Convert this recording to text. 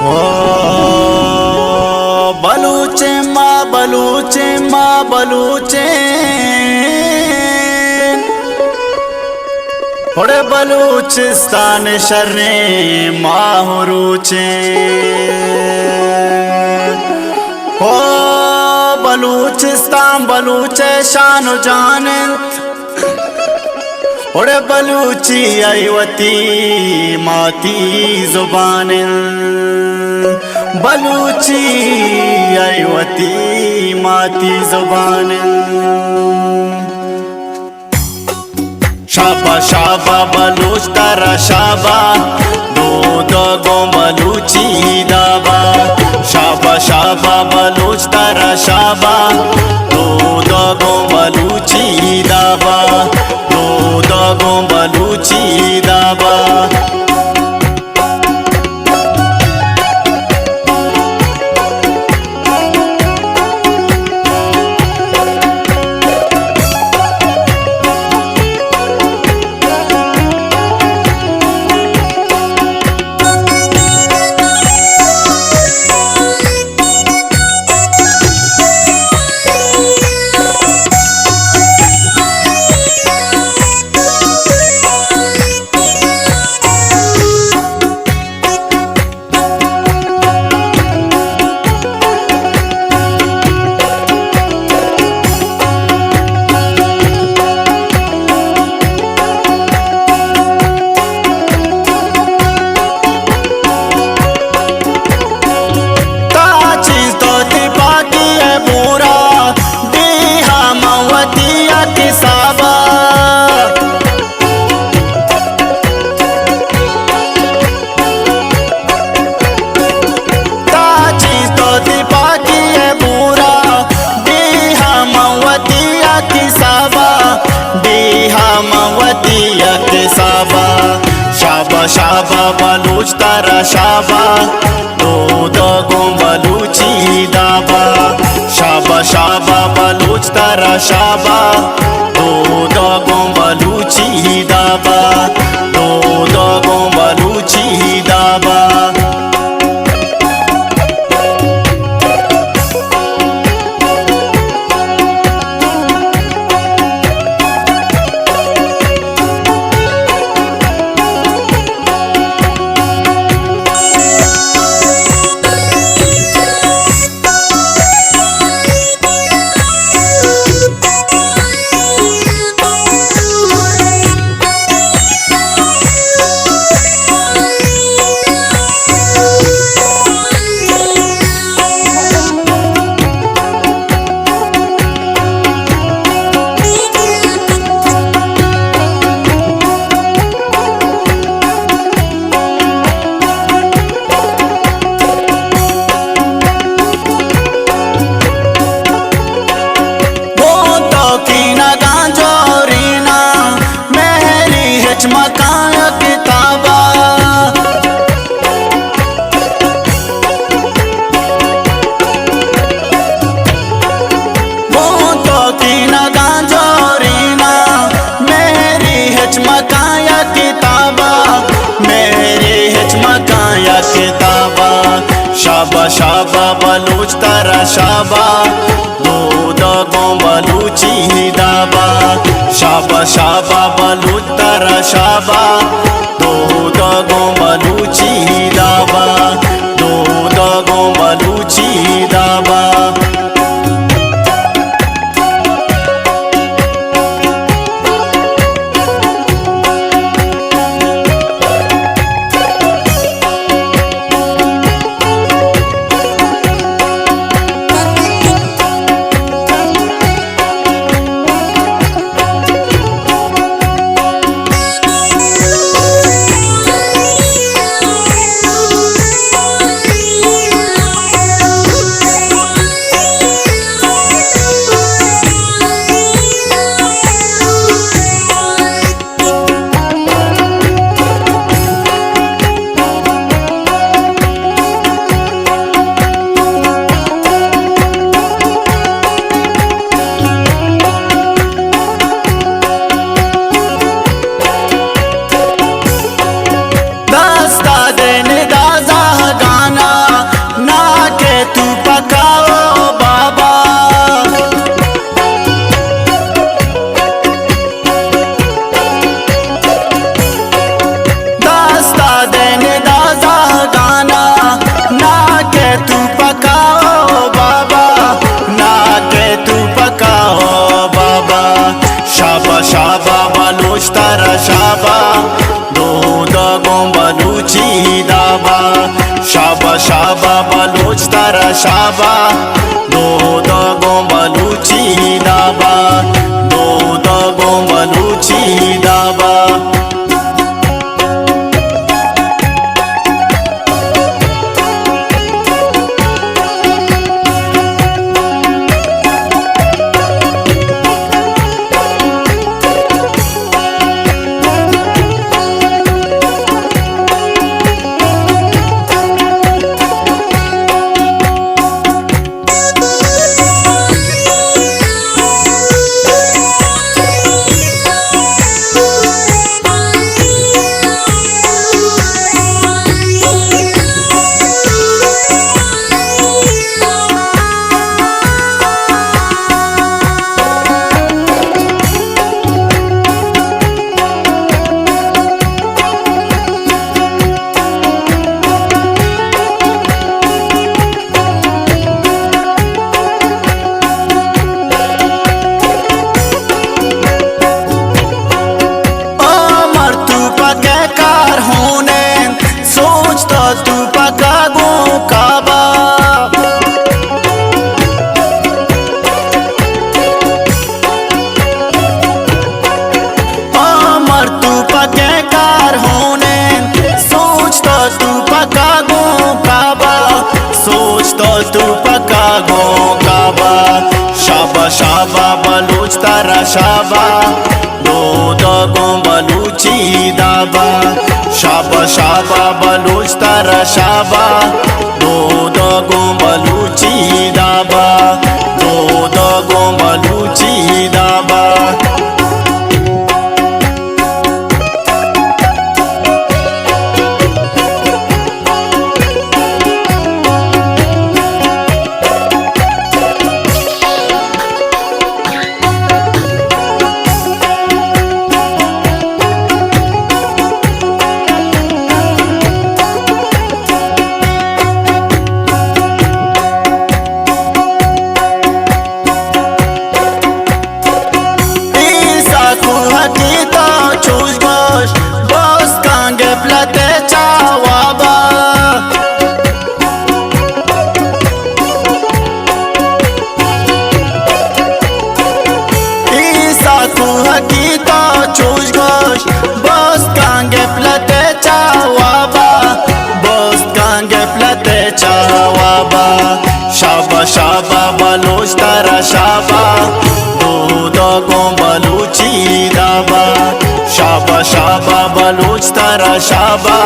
ओ बलूचे माँ बलूचे माँ बलूचे थोड़े बलूचिस्तान शर्रे माहुरूचे ओ बलूचिस्तान बलूचे शान जानत थोड़े बलूची अयवती माती जुबान बलूची अयवती माती जुबान शाबा शाबा बलूच तारा शाबा दो दगो बलूची दाबा शाबा शाबा बलूच तारा शाबा दो दगो बलूची दाबा दो दगो बलूची दाबा शाबा बलूच तारा शाबा दो दगो बलूची दाबा शाबा शाबा बलूच तारा शाबा दो दगो बलूची दाबा दो दगो बलूची दाबा मकाया किताबा वो तो की न गांजोरीना मेरी हिचमकाया किताबा मेरी हिचमकाया किताबा शाबा शाबा बलूच तारा शाबा दो दगो बलूची दाबा शाबा शाबा बलूच तारा शाबा दो दगो बलूची दाबा दो दगो बलूची दाबा बलूची दाबा शाबा शाबा बलूच तारा शाबा दो दगो बलूची दाबा दो दगो बलूची दाबा तू पका गो काबा अमर तू पके कार होने सोच तो तू पका गो काबा सोच तो तू पका गो काबा शाबा शाबा बलूच तारा शाबा दो दगो बलूची दाबा शाबा शाबा बलूच तारा शाबा दो दगो बलूची दाबा दो दगो बलूची दाबा शाबा शाबा बलूच तारा शाबा दो दगो बलूची दाबा शाबा शाबा बलूच तारा शाबा